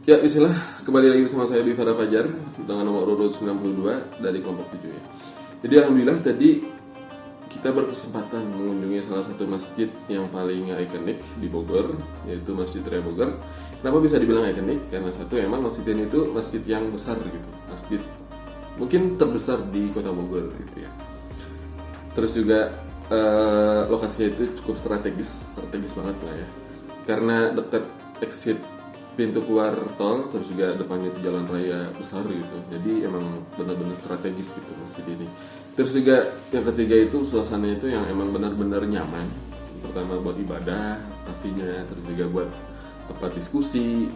Ya, bismillah, kembali lagi bersama saya Bifara Fajar dengan nomor urut 92 dari kelompok 7 ya. Jadi alhamdulillah tadi kita berkesempatan mengunjungi salah satu masjid yang paling ikonik di Bogor, yaitu Masjid Raya Bogor. Kenapa bisa dibilang ikonik? Karena satu, emang masjid ini itu masjid yang besar gitu, masjid mungkin terbesar di kota Bogor gitu ya. Terus juga lokasinya itu cukup strategis banget lah ya, karena dekat exit pintu keluar tol, terus juga depannya itu jalan raya besar gitu, jadi emang benar-benar strategis gitu masjid ini. Terus juga yang ketiga itu suasananya itu yang emang benar-benar nyaman, pertama buat ibadah pastinya, terus juga buat tempat diskusi,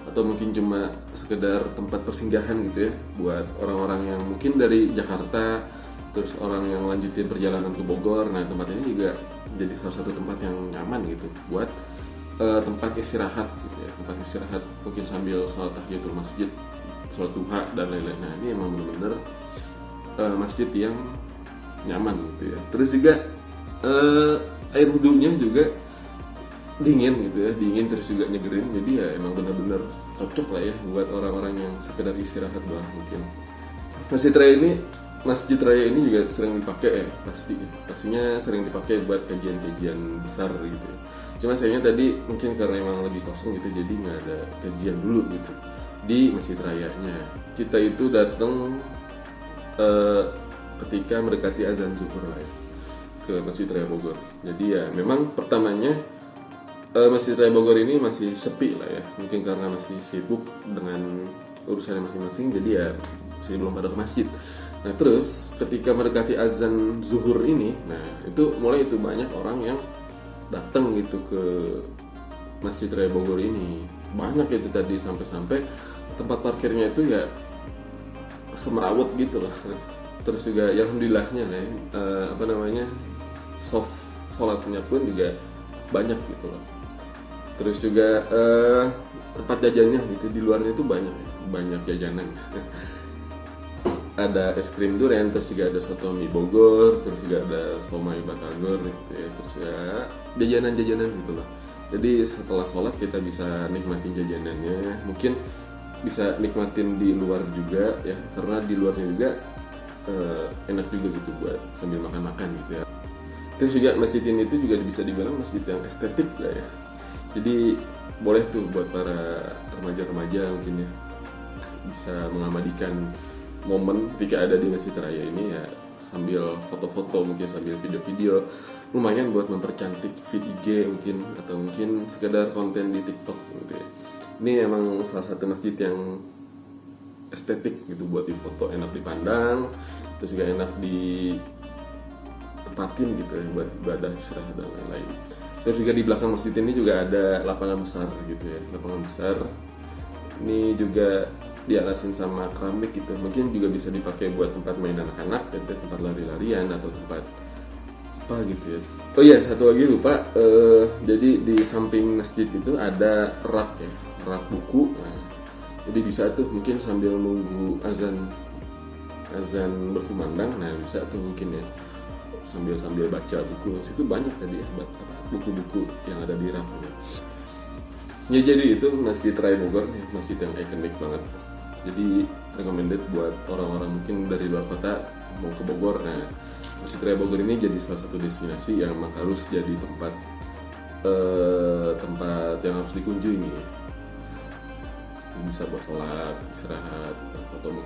atau mungkin cuma sekedar tempat persinggahan gitu ya, buat orang-orang yang mungkin dari Jakarta terus orang yang lanjutin perjalanan ke Bogor. Nah, tempat ini juga jadi salah satu tempat yang nyaman gitu buat tempat istirahat gitu ya, tempat istirahat mungkin sambil sholat tahiyatul masjid, sholat duha dan lain-lain. Nah, ini emang benar-benar masjid yang nyaman gitu ya. Terus juga air wudhunya juga dingin gitu ya, dingin terus juga nyegerin, jadi ya emang benar-benar cocok lah ya buat orang-orang yang sekedar istirahat doang mungkin. Masjid Raya ini juga sering dipakai ya, pastinya sering dipakai buat kajian-kajian besar gitu ya. Cuma sayangnya tadi mungkin karena emang lagi kosong gitu, jadi nggak ada kajian dulu gitu di Masjid Rayanya. Kita itu datang ketika mendekati azan zuhur lah ya, ke Masjid Raya Bogor. Jadi ya memang pertamanya Masjid Raya Bogor ini masih sepi lah ya, mungkin karena masih sibuk dengan urusannya masing-masing, jadi ya masih belum pada ke masjid. Nah, terus ketika mendekati azan zuhur ini, nah itu mulai itu banyak orang yang datang gitu ke Masjid Raya Bogor ini. Banyak itu tadi, sampai-sampai tempat parkirnya itu ya semerawut gitu lah. Terus juga ya alhamdulillahnya soft sholatnya pun juga banyak gitu loh. Terus juga tempat jajannya gitu di luarnya itu banyak jajanan. Ada es krim durian, terus juga ada soto mie Bogor, terus juga ada somai batagor gitu ya, terus ya jajanan-jajanan gitu loh. Jadi setelah sholat kita bisa nikmatin jajanannya, mungkin bisa nikmatin di luar juga ya, karena di luarnya juga enak juga gitu buat sambil makan-makan gitu ya. Terus juga masjid ini tuh juga bisa dibilang masjid yang estetik lah ya. Jadi boleh tuh buat para remaja-remaja mungkin ya, bisa mengabadikan momen ketika ada di Masjid Raya ini ya, sambil foto-foto, mungkin sambil video-video, lumayan buat mempercantik feed IG mungkin, atau mungkin sekedar konten di TikTok gitu ya. Ini emang salah satu masjid yang estetik gitu buat difoto, enak dipandang, terus juga enak ditempatin gitu ya buat ibadah, istirahat dan lain-lain. Terus juga di belakang masjid ini juga ada lapangan besar gitu ya, lapangan besar ini juga dialasin sama keramik gitu, mungkin juga bisa dipakai buat tempat mainan anak-anak gitu, tempat lari-larian atau tempat apa gitu ya. Oh iya, satu lagi lupa, jadi di samping masjid itu ada rak ya, rak buku. Nah, jadi bisa tuh mungkin sambil nunggu azan berkumandang, nah bisa tuh mungkin ya sambil baca buku. Situ banyak tadi ya buku-buku yang ada di rak ya. Ya, jadi itu Masjid Raya Bogor, masjid yang ikonik banget. Jadi recommended buat orang-orang mungkin dari luar kota mau ke Bogor. Nah, Masjid Raya Bogor ini jadi salah satu destinasi yang memang harus jadi tempat yang harus dikunjungi. Bisa buat sholat, istirahat,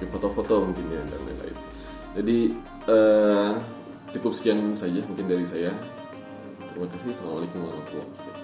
foto-foto mungkin ya, dan lain-lain. Jadi cukup sekian saja mungkin dari saya. Terima kasih. Assalamualaikum warahmatullahi wabarakatuh.